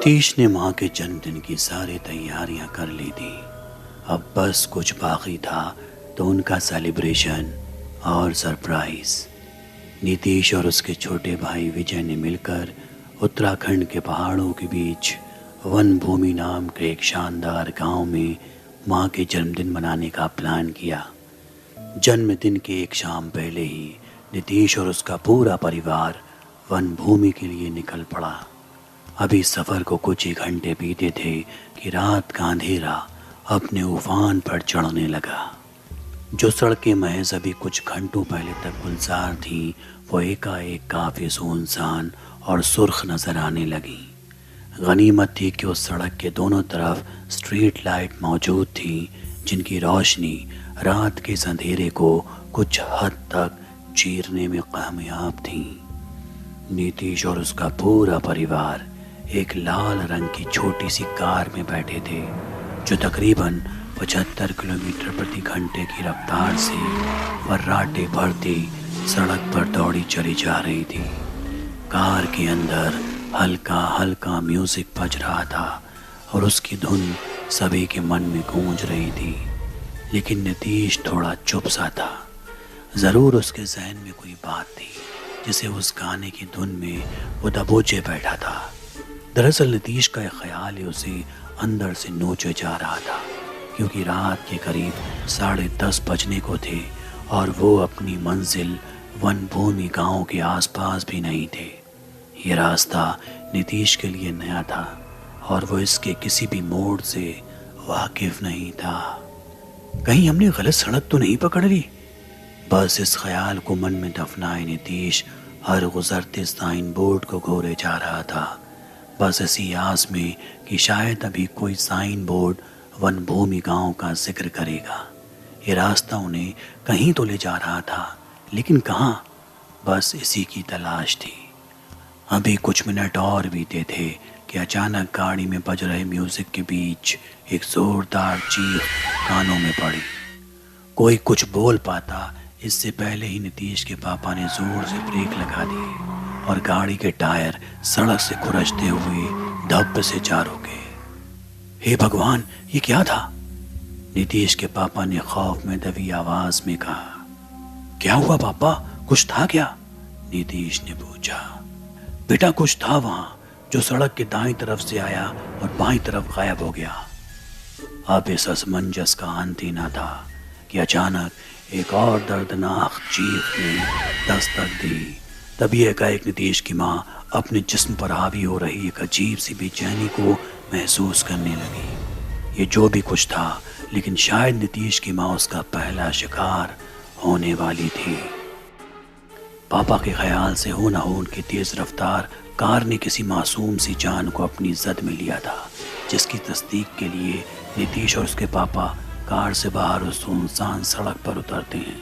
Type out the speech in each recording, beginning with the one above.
नीतीश ने माँ के जन्मदिन की सारी तैयारियां कर ली थी। अब बस कुछ बाकी था तो उनका सेलिब्रेशन और सरप्राइज। नीतीश और उसके छोटे भाई विजय ने मिलकर उत्तराखंड के पहाड़ों के बीच वन भूमि नाम के एक शानदार गांव में माँ के जन्मदिन मनाने का प्लान किया। जन्मदिन के एक शाम पहले ही नीतीश और उसका पूरा परिवार वन भूमि के लिए निकल पड़ा। अभी सफ़र को कुछ ही घंटे बीते थे कि रात का अंधेरा अपने उफान पर चढ़ने लगा। जो सड़कें महज अभी कुछ घंटों पहले तक गुलजार थीं, वो एकाएक काफ़ी सुनसान और सुर्ख नज़र आने लगी। गनीमत थी कि उस सड़क के दोनों तरफ स्ट्रीट लाइट मौजूद थी, जिनकी रोशनी रात के इस अंधेरे को कुछ हद तक चीरने में कामयाब थी। नीतीश और उसका पूरा परिवार एक लाल रंग की छोटी सी कार में बैठे थे, जो तकरीबन 75 किलोमीटर प्रति घंटे की रफ्तार से फर्राटे भरती सड़क पर दौड़ी चली जा रही थी। कार के अंदर हल्का हल्का म्यूजिक बज रहा था और उसकी धुन सभी के मन में गूंज रही थी, लेकिन नीतीश थोड़ा चुप सा था। ज़रूर उसके जहन में कोई बात थी जिसे उस गाने की धुन में वो दबोचे बैठा था। दरअसल नीतीश का ख्याल ही उसे अंदर से नोचे जा रहा था, क्योंकि रात के करीब 10:30 बजने को थे और वो अपनी मंजिल वन भूमि गांव के आसपास भी नहीं थे। ये रास्ता नीतीश के लिए नया था और वो इसके किसी भी मोड़ से वाकिफ नहीं था। कहीं हमने गलत सड़क तो नहीं पकड़ ली? बस इस ख्याल को मन में दफनाए नीतीश हर गुजरते साइन बोर्ड को घोरे जा रहा था, बस इसी आस में कि शायद अभी कोई साइन बोर्ड वन भूमि गांव का जिक्र करेगा। ये रास्ता उन्हें कहीं तो ले जा रहा था, लेकिन कहाँ? बस इसी की तलाश थी। अभी कुछ मिनट और बीते थे कि अचानक गाड़ी में बज रहे म्यूजिक के बीच एक जोरदार चीख कानों में पड़ी। कोई कुछ बोल पाता इससे पहले ही नीतीश के पापा ने जोर से ब्रेक लगा दिए और गाड़ी के टायर सड़क से खुरचते हुए धप से चार हो गए। हे भगवान, ये क्या था? नीतीश के पापा ने खौफ में दबी आवाज में कहा। क्या हुआ पापा, कुछ था क्या? नीतीश ने पूछा। बेटा, कुछ था वहां जो सड़क के दाईं तरफ से आया और बाईं तरफ गायब हो गया। अब इस असमंजस का अंत ही न था कि अचानक एक और दर्दनाक चीख ने दस्तक दी। तभी एकाएक नीतीश की माँ अपने जिस्म पर हावी हो रही एक अजीब सी बेचैनी को महसूस करने लगी। ये जो भी कुछ था, लेकिन शायद नीतीश की माँ उसका पहला शिकार होने वाली थी। पापा के ख्याल से हो न हो उनकी तेज रफ्तार कार ने किसी मासूम सी जान को अपनी जद में लिया था, जिसकी तस्दीक के लिए नीतीश और उसके पापा कार से बाहर उस सुनसान सड़क पर उतरते हैं।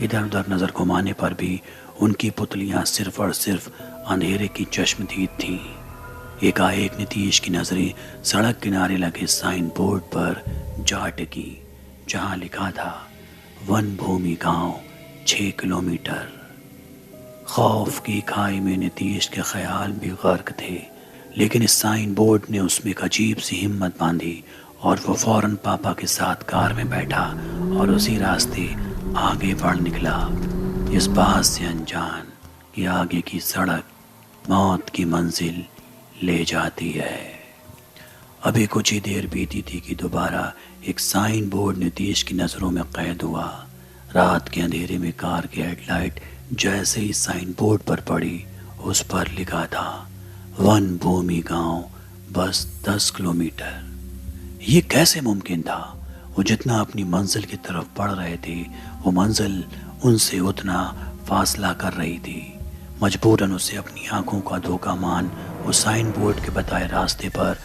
इधर उधर नजर घुमाने पर भी उनकी पुतलियां सिर्फ और सिर्फ अंधेरे की चश्मदीद थीं। एकाएक नीतीश की नजरें सड़क किनारे लगे साइन बोर्ड पर जा टिकी, जहां लिखा था वन भूमि गांव 6 किलोमीटर। खौफ की खाई में नीतीश के ख्याल भी गर्क थे, लेकिन इस साइन बोर्ड ने उसमें एक अजीब सी हिम्मत बांधी और वो फौरन पापा के साथ कार में बैठा और उसी रास्ते आगे बढ़ निकला, इस बात से अनजान कि आगे की सड़क मौत की मंजिल ले जाती है। अभी कुछ ही देर बीती थी कि दोबारा एक साइन बोर्ड नीतीश की नज़रों में कैद हुआ। रात के अंधेरे में कार की हेडलाइट जैसे ही साइन बोर्ड पर पड़ी, उस पर लिखा था वन भूमि गांव बस 10 किलोमीटर। ये कैसे मुमकिन था? वो जितना अपनी मंजिल की तरफ बढ़ रहे थे, वो मंजिल उनसे उतना फासला कर रही थी। मजबूरन उसे अपनी आंखों का धोखा मान वो साइन बोर्ड के बताए रास्ते पर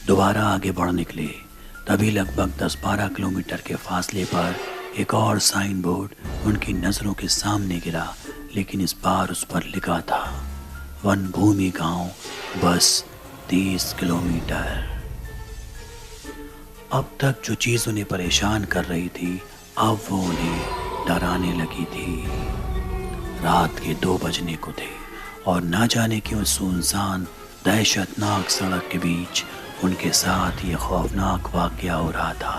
दोबारा आगे बढ़ निकले। तभी लगभग 10-12 किलोमीटर के फासले पर एक और साइन बोर्ड उनकी नज़रों के सामने गिरा, लेकिन इस बार उस पर लिखा था वन भूमि गांव बस 30 किलोमीटर। अब तक जो चीज़ उन्हें परेशान कर रही थी, अब वो उन्हें डराने लगी थी। रात के 2 बजने को थे और ना जाने क्यों सुनसान दहशतनाक सड़क के बीच उनके साथ ये खौफनाक वाक़या हो रहा था।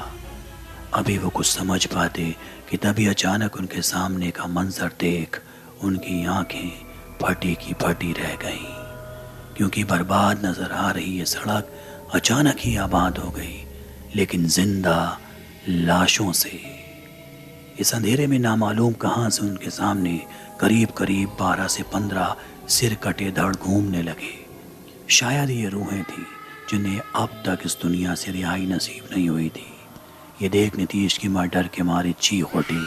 अभी वो कुछ समझ पाते कि तभी अचानक उनके सामने का मंजर देख उनकी आंखें फटी की फटी रह गईं, क्योंकि बर्बाद नज़र आ रही ये सड़क अचानक ही आबाद हो गई, लेकिन जिंदा लाशों से। इस अंधेरे में नामालूम कहाँ से उनके सामने करीब करीब 12 से 15 सिर कटे धड़ घूमने लगे। शायद ये रूहें थी जिन्हें अब तक इस दुनिया से रिहाई नसीब नहीं हुई थी। ये देख नीतीश की मां डर के मारे चीख उठी,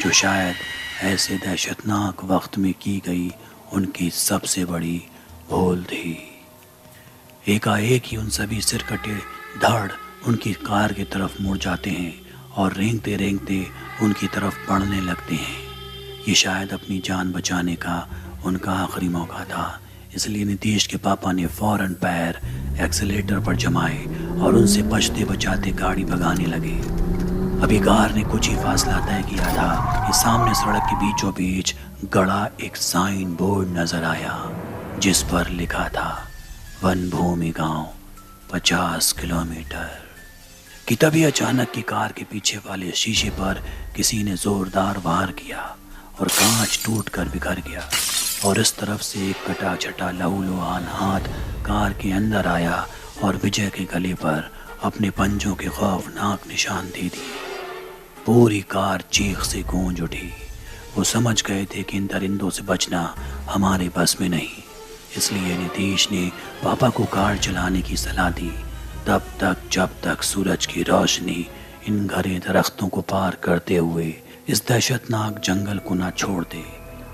जो शायद ऐसे दहशतनाक वक्त में की गई उनकी सबसे बड़ी भूल थी। एकाएक ही उन सभी सिर कटे धड़ उनकी कार की तरफ मुड़ जाते हैं और रेंगते रेंगते उनकी तरफ बढ़ने लगते हैं। ये शायद अपनी जान बचाने का उनका आखिरी मौका था, इसलिए नीतीश के पापा ने फौरन पैर एक्सीलेटर पर जमाए और उनसे बचते बचाते गाड़ी भगाने लगे। अभी कार ने कुछ ही फासला तय किया था कि सामने सड़क के बीचों बीच गड़ा एक साइन बोर्ड नजर आया, जिस पर लिखा था वन भूमि गांव 50 किलोमीटर। कि तभी अचानक की कार के पीछे वाले शीशे पर किसी ने जोरदार वार किया और कांच टूट कर बिखर गया, और इस तरफ से एक कटा छटा लहूलुहान हाथ कार के अंदर आया और विजय के गले पर अपने पंजों के खौफनाक निशान दे दिए। पूरी कार चीख से गूंज उठी। वो समझ गए थे कि इन दरिंदों से बचना हमारे बस में नहीं, इसलिए नीतीश ने पापा को कार चलाने की सलाह दी, तब तक जब तक सूरज की रोशनी इन घने दरख्तों को पार करते हुए इस दहशतनाक जंगल को ना छोड़ दे।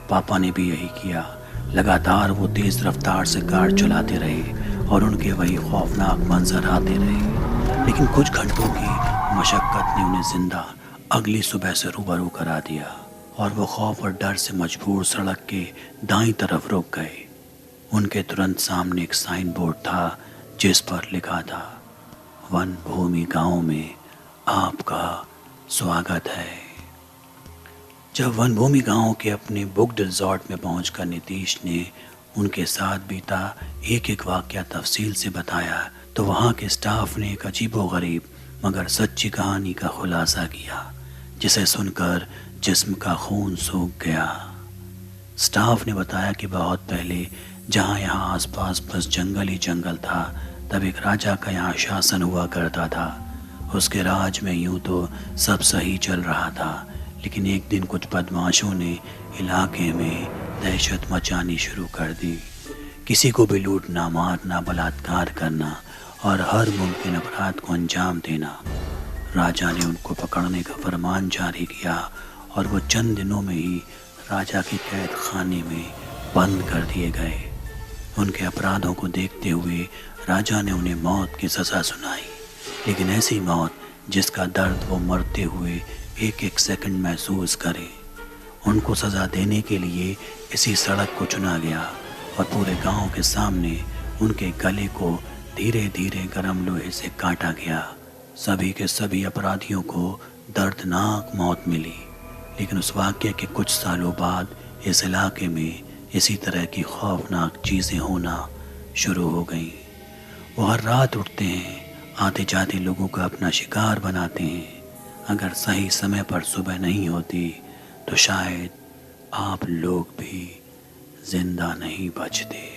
पापा ने भी यही किया। लगातार वो तेज रफ्तार से कार चलाते रहे और उनके वही खौफनाक मंजर आते रहे, लेकिन कुछ घंटों की मशक्कत ने उन्हें जिंदा अगली सुबह से रूबरू करा दिया और वो खौफ और डर से मजबूर सड़क के दाईं तरफ रुक गए। उनके तुरंत सामने एक साइन बोर्ड था जिस पर लिखा था वन भूमि गांव में आपका स्वागत है। जब वन भूमि गांव के अपने बुक्ड रिजॉर्ट में पहुंचकर नीतीश ने उनके साथ बीता एक एक वाकया तफसील से बताया, तो वहां के स्टाफ ने एक अजीबोगरीब मगर सच्ची कहानी का खुलासा किया, जिसे सुनकर जिस्म का खून सूख गया। स्टाफ ने बताया कि बहुत पहले जहां यहाँ आसपास बस जंगल ही जंगल था, तब एक राजा का यहाँ शासन हुआ करता था। उसके राज में यूं तो सब सही चल रहा था, लेकिन एक दिन कुछ बदमाशों ने इलाके में दहशत मचानी शुरू कर दी। किसी को भी लूटना, मारना, बलात्कार करना और हर मुमकिन अपराध को अंजाम देना। राजा ने उनको पकड़ने का फरमान जारी किया और वो चंद दिनों में ही राजा के कैद खाने में बंद कर दिए गए। उनके अपराधों को देखते हुए राजा ने उन्हें मौत की सज़ा सुनाई, लेकिन ऐसी मौत जिसका दर्द वो मरते हुए एक एक सेकंड महसूस करे। उनको सज़ा देने के लिए इसी सड़क को चुना गया और पूरे गांव के सामने उनके गले को धीरे धीरे गर्म लोहे से काटा गया। सभी के सभी अपराधियों को दर्दनाक मौत मिली, लेकिन उस वाक़ये के कुछ सालों बाद इस इलाके में इसी तरह की खौफनाक चीज़ें होना शुरू हो गईं। वो हर रात उठते हैं, आते जाते लोगों का अपना शिकार बनाते हैं। अगर सही समय पर सुबह नहीं होती तो शायद आप लोग भी जिंदा नहीं बचते।